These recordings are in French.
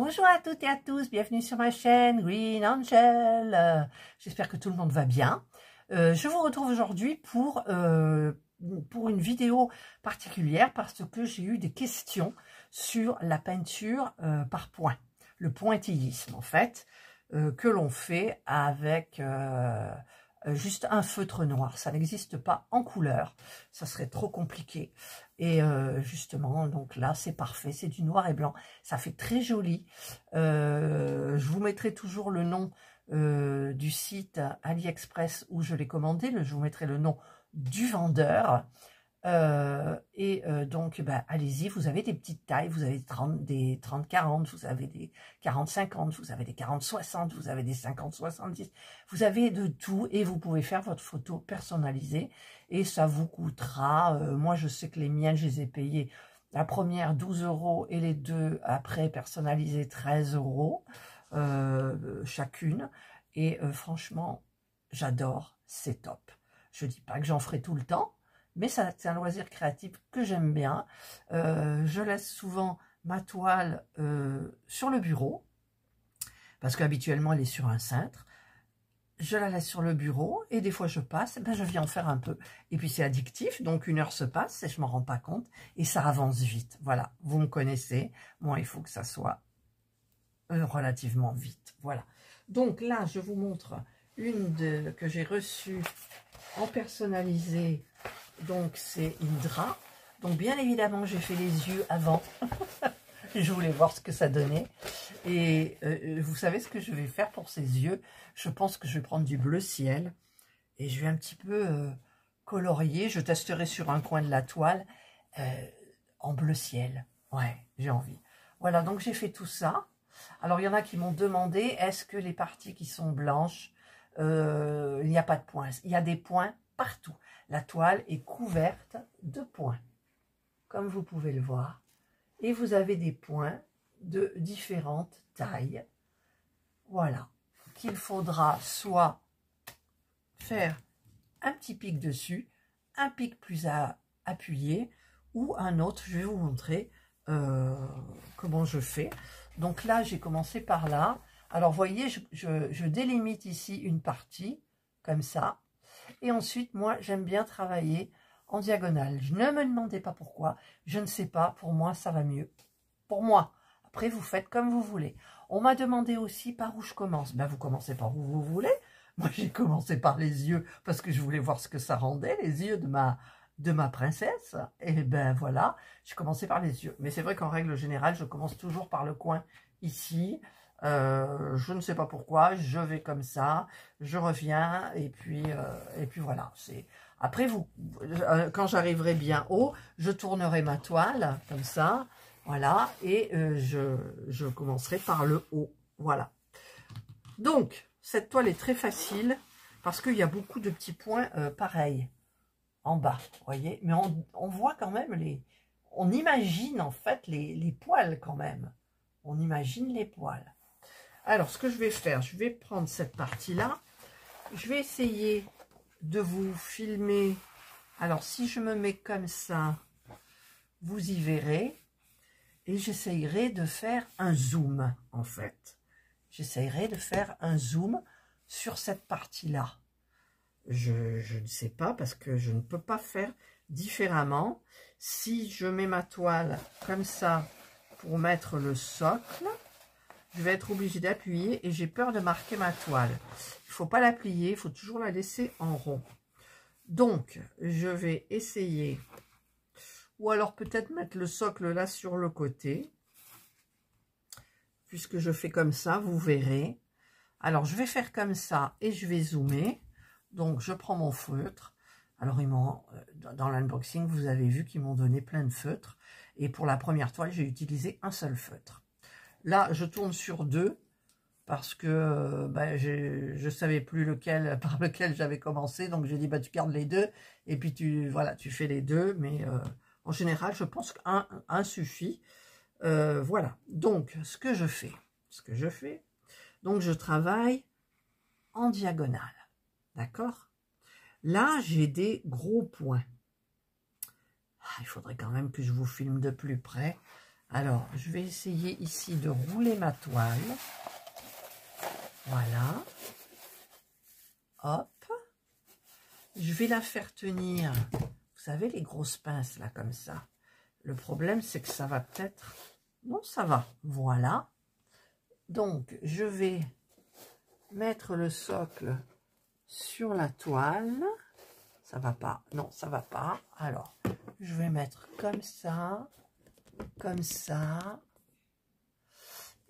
Bonjour à toutes et à tous, bienvenue sur ma chaîne Green Angel. J'espère que tout le monde va bien. Je vous retrouve aujourd'hui pour une vidéo particulière parce que j'ai eu des questions sur la peinture par points, le pointillisme en fait, que l'on fait avec juste un feutre noir. Ça n'existe pas en couleur, ça serait trop compliqué. Et justement, donc là, c'est parfait, c'est du noir et blanc. Ça fait très joli. Je vous mettrai toujours le nom du site AliExpress où je l'ai commandé. Je vous mettrai le nom du vendeur. Donc, allez-y, vous avez des petites tailles, vous avez des 30-40, vous avez des 40-50, vous avez des 40-60, vous avez des 50-70, vous avez de tout et vous pouvez faire votre photo personnalisée et ça vous coûtera, moi je sais que les miennes, je les ai payées la première 12 € et les deux après personnalisées 13 € chacune et franchement, j'adore, c'est top. Je dis pas que j'en ferai tout le temps, mais c'est un loisir créatif que j'aime bien. Je laisse souvent ma toile sur le bureau, parce qu'habituellement elle est sur un cintre. Je la laisse sur le bureau, et des fois je passe, je viens en faire un peu. Et puis c'est addictif, donc 1 heure se passe, et je m'en rends pas compte, et ça avance vite. Voilà, vous me connaissez, moi il faut que ça soit relativement vite. Voilà. Donc là, je vous montre une que j'ai reçue en personnalisé. Donc c'est Indra. Donc bien évidemment j'ai fait les yeux avant. Je voulais voir ce que ça donnait. Et vous savez ce que je vais faire pour ces yeux? Je pense que je vais prendre du bleu ciel. Et je vais un petit peu colorier. Je testerai sur un coin de la toile en bleu ciel. Ouais, j'ai envie. Voilà, donc j'ai fait tout ça. Alors il y en a qui m'ont demandé, est-ce que les parties qui sont blanches, il n'y a pas de points? Il y a des points partout. La toile est couverte de points, comme vous pouvez le voir. Et vous avez des points de différentes tailles. Voilà. Qu'il faudra soit faire un petit pic dessus, un pic plus appuyé, ou un autre. Je vais vous montrer comment je fais. Donc là, j'ai commencé par là. Alors, vous voyez, je délimite ici une partie, comme ça. Et ensuite, moi, j'aime bien travailler en diagonale. Ne me demandez pas pourquoi. Je ne sais pas. Pour moi, ça va mieux. Pour moi. Après, vous faites comme vous voulez. On m'a demandé aussi par où je commence. Vous commencez par où vous voulez. Moi, j'ai commencé par les yeux parce que je voulais voir ce que ça rendait, les yeux de ma princesse. Et voilà, j'ai commencé par les yeux. Mais c'est vrai qu'en règle générale, je commence toujours par le coin ici. Je ne sais pas pourquoi, je vais comme ça, je reviens et puis voilà. Après quand j'arriverai bien haut, je tournerai ma toile comme ça, voilà, et je commencerai par le haut, voilà. Donc cette toile est très facile parce qu'il y a beaucoup de petits points pareils en bas, vous voyez, mais on voit quand même on imagine en fait les poils quand même, on imagine les poils. Alors, ce que je vais faire, je vais prendre cette partie-là. Je vais essayer de vous filmer. Alors, si je me mets comme ça, vous y verrez. Et j'essayerai de faire un zoom, en fait. J'essayerai de faire un zoom sur cette partie-là. Je ne sais pas, parce que je ne peux pas faire différemment. Si je mets ma toile comme ça pour mettre le socle, je vais être obligée d'appuyer et j'ai peur de marquer ma toile. Il ne faut pas la plier, il faut toujours la laisser en rond. Donc, je vais essayer, ou alors peut-être mettre le socle là sur le côté. Puisque je fais comme ça, vous verrez. Alors, je vais faire comme ça et je vais zoomer. Donc, je prends mon feutre. Alors, dans l'unboxing, vous avez vu qu'ils m'ont donné plein de feutres. Et pour la première toile, j'ai utilisé un seul feutre. Là, je tourne sur 2 parce que je ne savais plus par lequel j'avais commencé. Donc, j'ai dit, tu gardes les deux. Et puis, tu fais les deux. Mais en général, je pense qu'un suffit. Voilà. Donc, ce que je fais, donc je travaille en diagonale. D'accord? Là, j'ai des gros points. Il faudrait quand même que je vous filme de plus près. Alors, je vais essayer ici de rouler ma toile. Voilà. Hop. Je vais la faire tenir. Vous savez, les grosses pinces, là, comme ça. Le problème, c'est que ça va peut-être... Non, ça va. Voilà. Donc, je vais mettre le socle sur la toile. Ça va pas. Non, ça va pas. Alors, je vais mettre comme ça. Comme ça.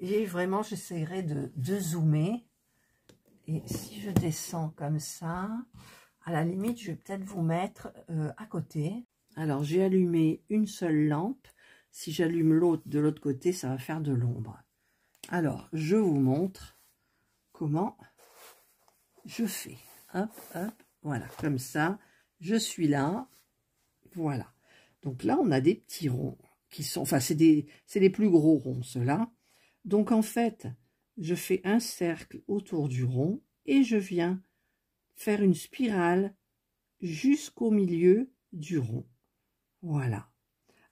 Et vraiment, j'essaierai de zoomer. Et si je descends comme ça, à la limite, je vais peut-être vous mettre à côté. Alors, j'ai allumé une seule lampe. Si j'allume l'autre de l'autre côté, ça va faire de l'ombre. Alors, je vous montre comment je fais. Hop, hop, voilà, comme ça. Je suis là. Voilà. Donc là, on a des petits ronds qui sont... Enfin, c'est les plus gros ronds, ceux-là. Donc, en fait, je fais un cercle autour du rond et je viens faire une spirale jusqu'au milieu du rond. Voilà.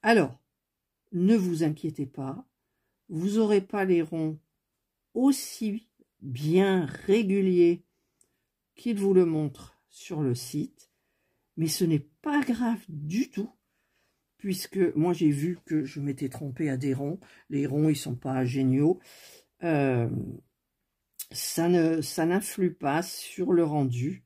Alors, ne vous inquiétez pas, vous n'aurez pas les ronds aussi bien réguliers qu'il vous le montre sur le site, mais ce n'est pas grave du tout, puisque moi j'ai vu que je m'étais trompée à des ronds. Les ronds, ils sont pas géniaux. Ça n'influe pas sur le rendu,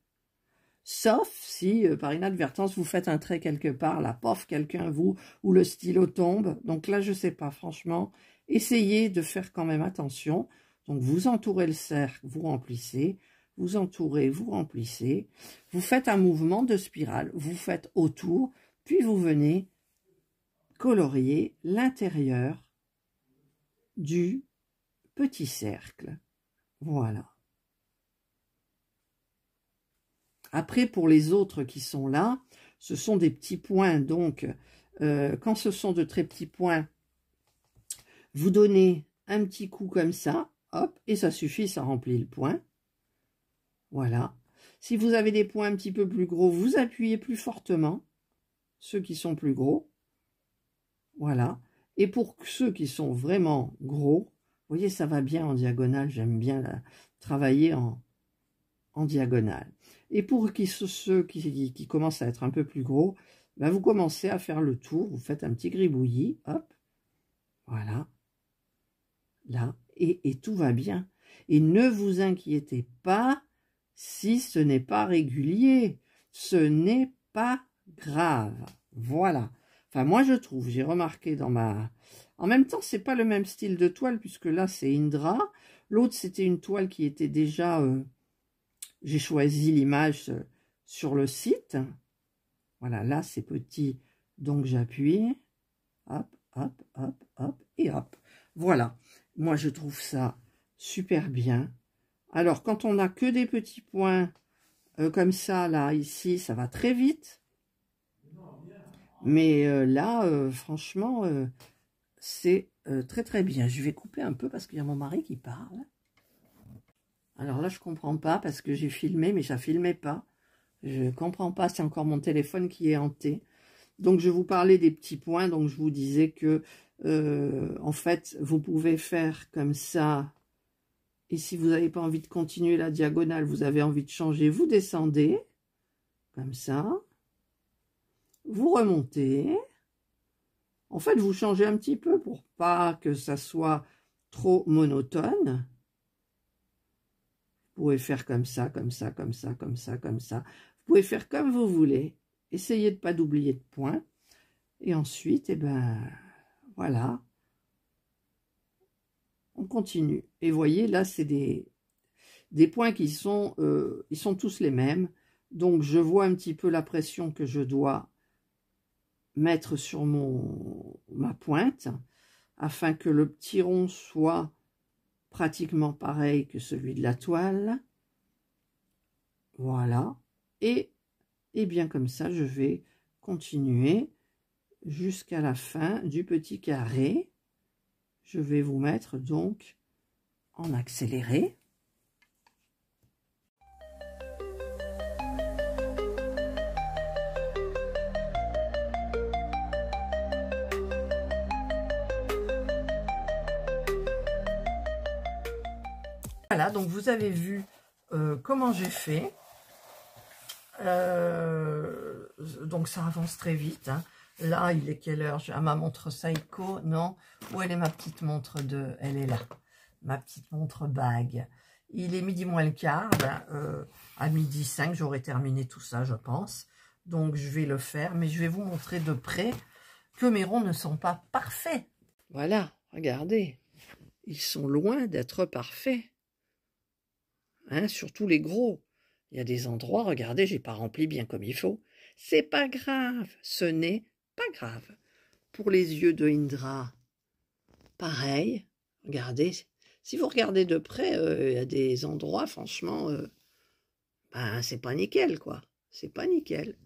sauf si, par inadvertance, vous faites un trait quelque part, là, pof, quelqu'un vous, ou le stylo tombe. Donc là, je sais pas, franchement, essayez de faire quand même attention. Donc, vous entourez le cercle, vous remplissez, vous entourez, vous remplissez. Vous faites un mouvement de spirale, vous faites autour, puis vous venez colorier l'intérieur du petit cercle. Voilà. Après, pour les autres qui sont là, ce sont des petits points. Donc, quand ce sont de très petits points, vous donnez un petit coup comme ça, hop, et ça suffit, ça remplit le point. Voilà. Si vous avez des points un petit peu plus gros, vous appuyez plus fortement, ceux qui sont plus gros. Voilà. Et pour ceux qui sont vraiment gros, vous voyez, ça va bien en diagonale, j'aime bien travailler en diagonale. Et pour ceux qui commencent à être un peu plus gros, ben vous commencez à faire le tour, vous faites un petit gribouillis, hop, voilà, là, et tout va bien. Et ne vous inquiétez pas si ce n'est pas régulier, ce n'est pas grave, voilà. Enfin, moi je trouve, j'ai remarqué dans ma... En même temps, c'est pas le même style de toile, puisque là c'est Indra, l'autre c'était une toile qui était déjà... J'ai choisi l'image sur le site. Voilà, là, c'est petit, donc j'appuie. Hop, hop, hop, hop, et hop. Voilà, moi, je trouve ça super bien. Alors, quand on n'a que des petits points comme ça, là, ici, ça va très vite. Mais là, franchement, c'est très, très bien. Je vais couper un peu parce qu'il y a mon mari qui parle. Alors là, je comprends pas parce que j'ai filmé, mais ça filmait pas. Je comprends pas, c'est encore mon téléphone qui est hanté. Donc, je vous parlais des petits points. Donc, je vous disais que, en fait, vous pouvez faire comme ça. Et si vous n'avez pas envie de continuer la diagonale, vous avez envie de changer, vous descendez. Comme ça. Vous remontez. En fait, vous changez un petit peu pour pas que ça soit trop monotone. Vous pouvez faire comme ça, comme ça, comme ça, comme ça, comme ça. Vous pouvez faire comme vous voulez. Essayez de ne pas d'oublier de points. Et ensuite, eh ben, voilà. On continue. Et voyez, là, c'est des points qui sont, ils sont tous les mêmes. Donc, je vois un petit peu la pression que je dois mettre sur ma pointe afin que le petit rond soit pratiquement pareil que celui de la toile. Voilà. Et bien comme ça, je vais continuer jusqu'à la fin du petit carré. Je vais vous mettre donc en accéléré. Voilà, donc vous avez vu comment j'ai fait. Donc ça avance très vite. Hein. Là, il est quelle heure? J'ai ma montre Seiko, non? Où elle est ma petite montre de... Elle est là. Ma petite montre bague. Il est midi moins le quart. Ben, à midi 5, j'aurai terminé tout ça, je pense. Donc, je vais le faire. Mais je vais vous montrer de près que mes ronds ne sont pas parfaits. Voilà, regardez. Ils sont loin d'être parfaits. Hein, surtout les gros. Il y a des endroits, regardez, j'ai pas rempli bien comme il faut. C'est pas grave. Ce n'est pas grave. Pour les yeux de Indra, pareil. Regardez. Si vous regardez de près, il y a des endroits, franchement, ben, c'est pas nickel, quoi. C'est pas nickel.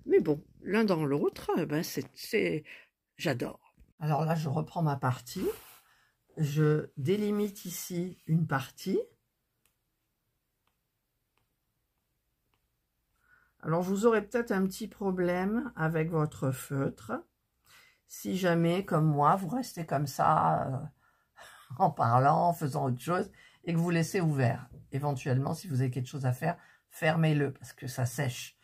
Mais bon, l'un dans l'autre, ben, j'adore. Alors là, je reprends ma partie. Je délimite ici une partie. Alors, vous aurez peut-être un petit problème avec votre feutre. Si jamais, comme moi, vous restez comme ça, en parlant, en faisant autre chose, et que vous laissez ouvert. Éventuellement, si vous avez quelque chose à faire, fermez-le, parce que ça sèche.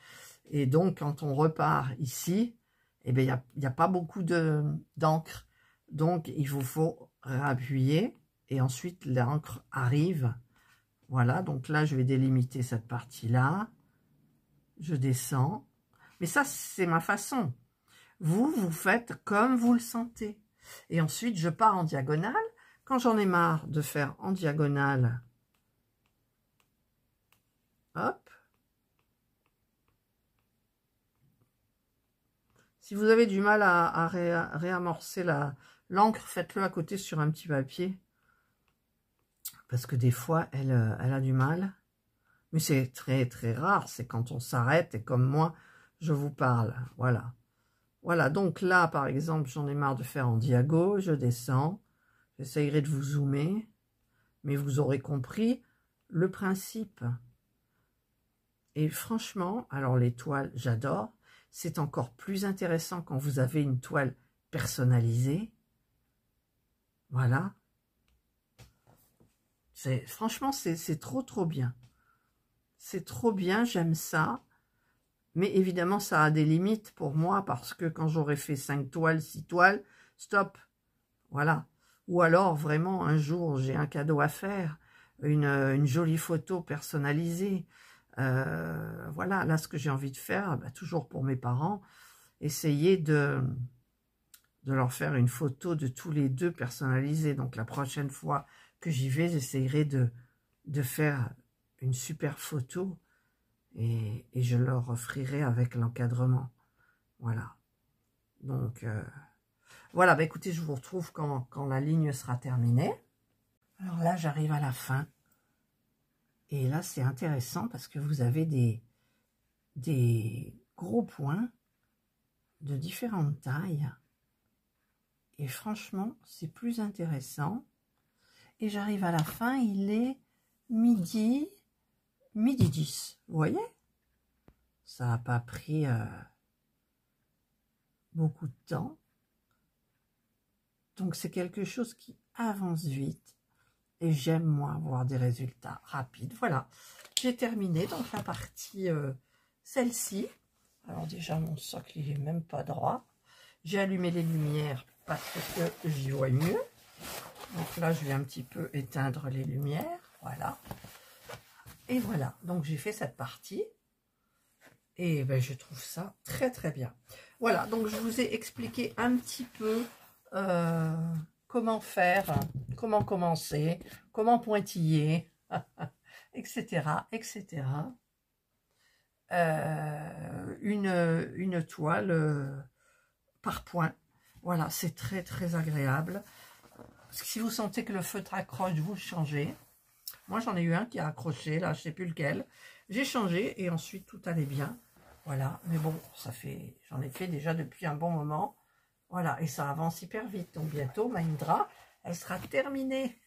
Et donc, quand on repart ici, eh bien, il n'y a pas beaucoup d'encre. Donc, il vous faut appuyer, et ensuite, l'encre arrive. Voilà, donc là, je vais délimiter cette partie-là. Je descends. Mais ça, c'est ma façon. Vous faites comme vous le sentez. Et ensuite, je pars en diagonale. Quand j'en ai marre de faire en diagonale, hop. Si vous avez du mal à réamorcer l'encre, faites-le à côté sur un petit papier. Parce que des fois, elle a du mal. Mais c'est très, très rare. C'est quand on s'arrête et comme moi, je vous parle. Voilà. Voilà, donc là, par exemple, j'en ai marre de faire en diago. Je descends. J'essayerai de vous zoomer. Mais vous aurez compris le principe. Et franchement, alors les toiles, j'adore. C'est encore plus intéressant quand vous avez une toile personnalisée. Voilà. Franchement, c'est trop, trop bien. C'est trop bien, j'aime ça. Mais évidemment, ça a des limites pour moi parce que quand j'aurai fait 5 toiles, 6 toiles, stop. Voilà. Ou alors, vraiment, un jour, j'ai un cadeau à faire, une jolie photo personnalisée. Voilà, là, ce que j'ai envie de faire, bah, toujours pour mes parents, essayer de leur faire une photo de tous les deux personnalisée. Donc, la prochaine fois que j'y vais, j'essayerai de faire une super photo et je leur offrirai avec l'encadrement. Voilà. Donc, voilà, bah, écoutez, je vous retrouve quand la ligne sera terminée. Alors là, j'arrive à la fin. Et là, c'est intéressant parce que vous avez des gros points de différentes tailles. Et franchement, c'est plus intéressant. Et j'arrive à la fin, il est midi 10. Vous voyez? Ça n'a pas pris beaucoup de temps. Donc, c'est quelque chose qui avance vite. Et j'aime, moi, avoir des résultats rapides. Voilà, j'ai terminé donc la partie, celle-ci. Alors déjà, mon socle, il n'est même pas droit. J'ai allumé les lumières parce que j'y vois mieux. Donc là, je vais un petit peu éteindre les lumières. Voilà. Et voilà, donc j'ai fait cette partie. Et ben, je trouve ça très, très bien. Voilà, donc je vous ai expliqué un petit peu comment faire, comment commencer, comment pointiller, etc., etc. Une toile par point. Voilà, c'est très, très agréable. Parce que si vous sentez que le feutre accroche, vous le changez. Moi, j'en ai eu un qui a accroché, là, je ne sais plus lequel. J'ai changé et ensuite, tout allait bien. Voilà, mais bon, j'en ai fait déjà depuis un bon moment. Voilà, et ça avance hyper vite. Donc bientôt, ma Indra, elle sera terminée.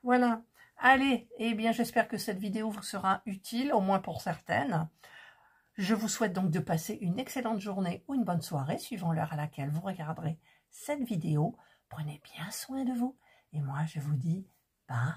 Voilà. Allez, eh bien, j'espère que cette vidéo vous sera utile, au moins pour certaines. Je vous souhaite donc de passer une excellente journée ou une bonne soirée, suivant l'heure à laquelle vous regarderez cette vidéo. Prenez bien soin de vous. Et moi, je vous dis bye.